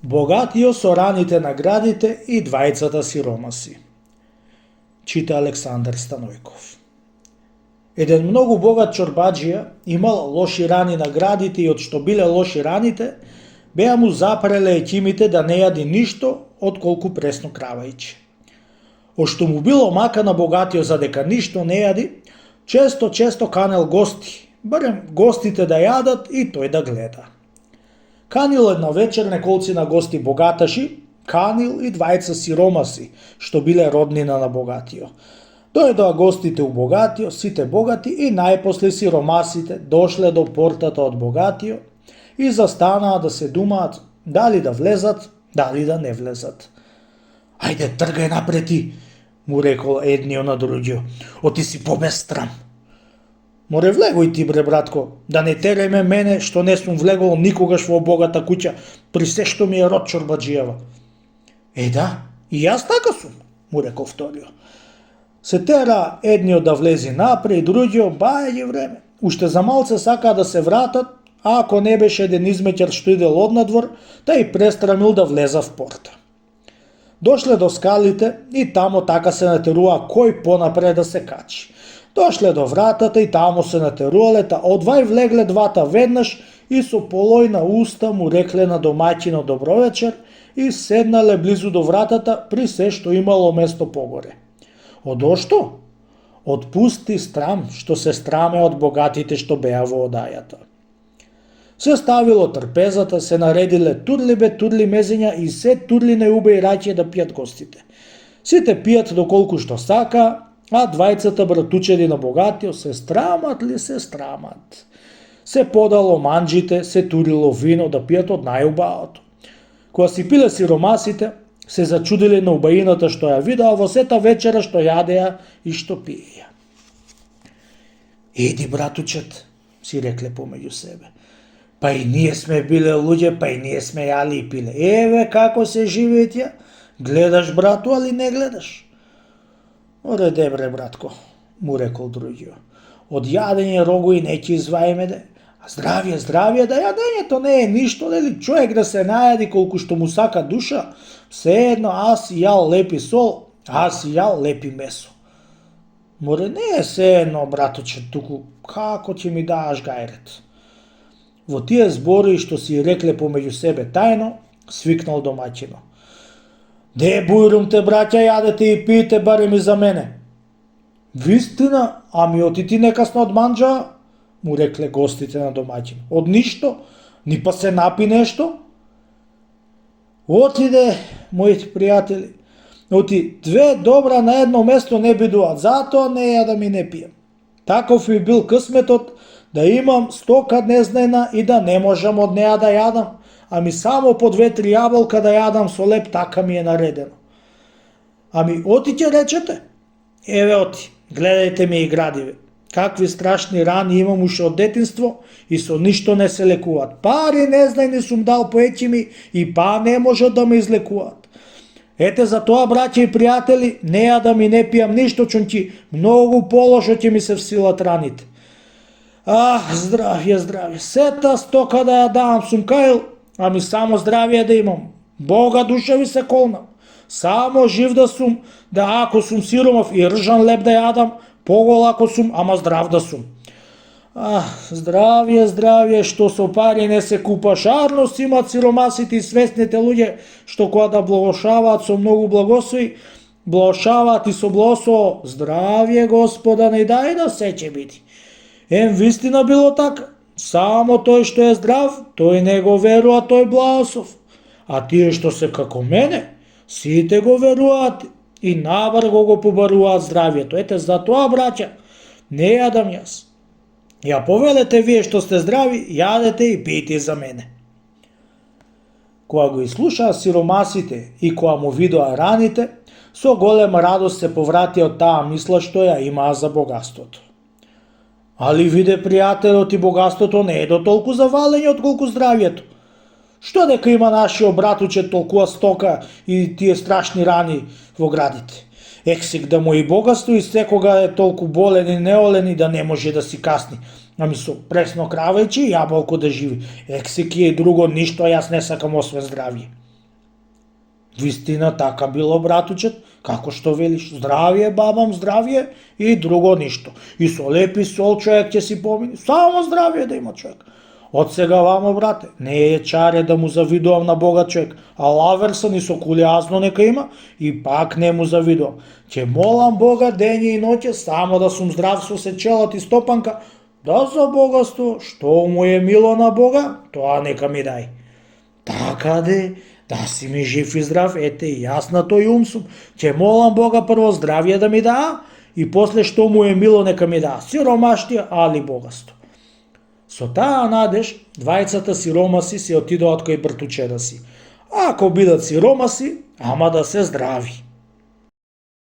Богатиот со раните на градите и двајцата сиромаси. Чита Александар Станојков. Еден многу богат чорбаджија имал лоши рани на градите и од што биле лоши раните, беа му запреле екимите да не јади ништо отколку пресно кравајче. Ошто му било мака на богатиот за дека ништо не јади, често канел гости, барем гостите да јадат и тој да гледа. Канил една вечер неколцина гости богаташи, канил и двајца сиромаси, што биле роднина на богатиот. Дојдоа гостите у богатиот, сите богати и најпосле сиромасите дошле до портата од богатиот и застанаа да се думаат дали да влезат, дали да не влезат. Ајде, тргај напред ти, му рекол едниот на другиот, оти си побестрам. Море влегој ти, бре братко, да не тереме мене што не сум влегол никогаш во богата куќа, при се што ми е род чорбаджијава. Да, и јас така сум, му рекол вториот. Се тера едниот да влези напред и другиот бајање време. Уште за малце сакаа да се вратат, а ако не беше еден измеќар што идел однадвор, тај престрамил да влеза в порта. Дошле до скалите и тамо така се натерува кој понапред да се качи. Дошле до вратата и тамо се натерувале, та одвај влегле двата веднаш и со полој на уста му рекле на домаќинот добровечер и седнале близу до вратата при се што имало место погоре. Одошто? Од пусти страм, што се страме од богатите што беа во одајата. Се ставило трпезата, се наредиле турли мезења и се турли неубе и раќе да пијат гостите. Сите пијат доколку што сака, а двајцата братучеди на богатиот се страмат ли се страмат. Се подало манџите, се турило вино да пијат од најубавото. Кога си пиле сиромасите, се зачудиле на убаината што ја видеа во сета вечера што јадеа и што пиеја. Еди, братучет, си рекле помеѓу себе. Па и ние сме биле луѓе, па и ние сме јали и пиле. Еве како се живеат ја. Гледаш, брату, али не гледаш. Реде, бре, братко, му рекол другиот. Од јадење рогои не ќе изваиме де. А здравје, да јадењето не е ништо, дали човек да се најади колку што му сака душа, се едно аз си јал лепи сол, аз си јал лепи месо. Море не е се едно, браточе, туку како ќе ми дааш гајрет. Во тие збори што си рекле помеѓу себе тајно, свикнал домаќино. Де бујрум те, браќа, јадете и пиете барем и за мене. Вистина, ами оти ти некасно од манџа, му рекле гостите на домаќин. Од ништо, ни па се напи нешто. Отиде, моите пријатели, оти две добра на едно место не бидуваат, затоа не ја да ми не пијам. Таков ми бил късметот, да имам стока незнајна и да не можам од неа да јадам, ами само по 2-3 јаболка да јадам со леп, така ми е наредено. Ами оти ќе речете? Еве оти, гледајте ме и градиве. Какви страшни рани имам уште од детинство и со ништо не се лекуваат. Пари незнајни сум дал по екими и па не можат да ме излекуваат. Ете за тоа, браќа и пријатели, не ја да ми не пијам ништо, чунки многу полошо ќе ми се всилат раните. Здравје, сета стока да ја давам сум кајл, ами само здравје да имам. Бога душа ви се колнам. Само жив да сум, да ако сум сиромав и ржан леп да јадам, погол ако сум, ама здрав да сум. Здравје, што со пари не се купа. Шарност имат сиромасите и свесните луѓе, што кога да благошаваат со многу благослови, благошаваат и со благослово. Здравје, Господа, не дај да се ќе биде. Вистина било така. Само тој што е здрав, тој не го верува тој благослов. А тие што се како мене, сите го веруваат и наврго го побаруваат здравјето. Ете за тоа, браќа, не јадам јас. Ја повелете вие што сте здрави, јадете и пиете за мене. Кога го изслушаа сиромасите и кога му видоа раните, со голема радост се поврати од таа мисла што ја имаа за богатството. Али виде, пријателот, и богатството не е до толку за валење отколку здравјето. Што дека има нашиот братуче толкува стока и тие страшни рани во градите? Ексик да му и богатство и секога е толку болен и неолен и да не може да си касни. Ами со пресно кравајче и јаболко да живи. Ексик е друго ништо, јас не сакам освен здравје. Вистина така било, братучет, како што велиш, здравие бабам, здравие и друго ништо. И со леп и сол човек ќе си помини, само здравие да има човек. Од сега вамо, брате, не е чаре да му завидувам на богат човек, а лавер сам и со кулјазно нека има, и пак не му завидувам. Ќе молам Бога дење и ноќе само да сум здрав со сечелот и стопанка, да за богатство, што му е мило на Бога, тоа нека ми дај. Така де, да си ми жив и здрав, ете и јас на тој ум сум. Ќе молам Бога прво здравие да ми даа, и после што му е мило нека ми даа сиромаштија, али богатство. Со таа надеж, двајцата сиромаси си отидоа кај бртучеда си. Ако бидат сиромаси, ама да се здрави.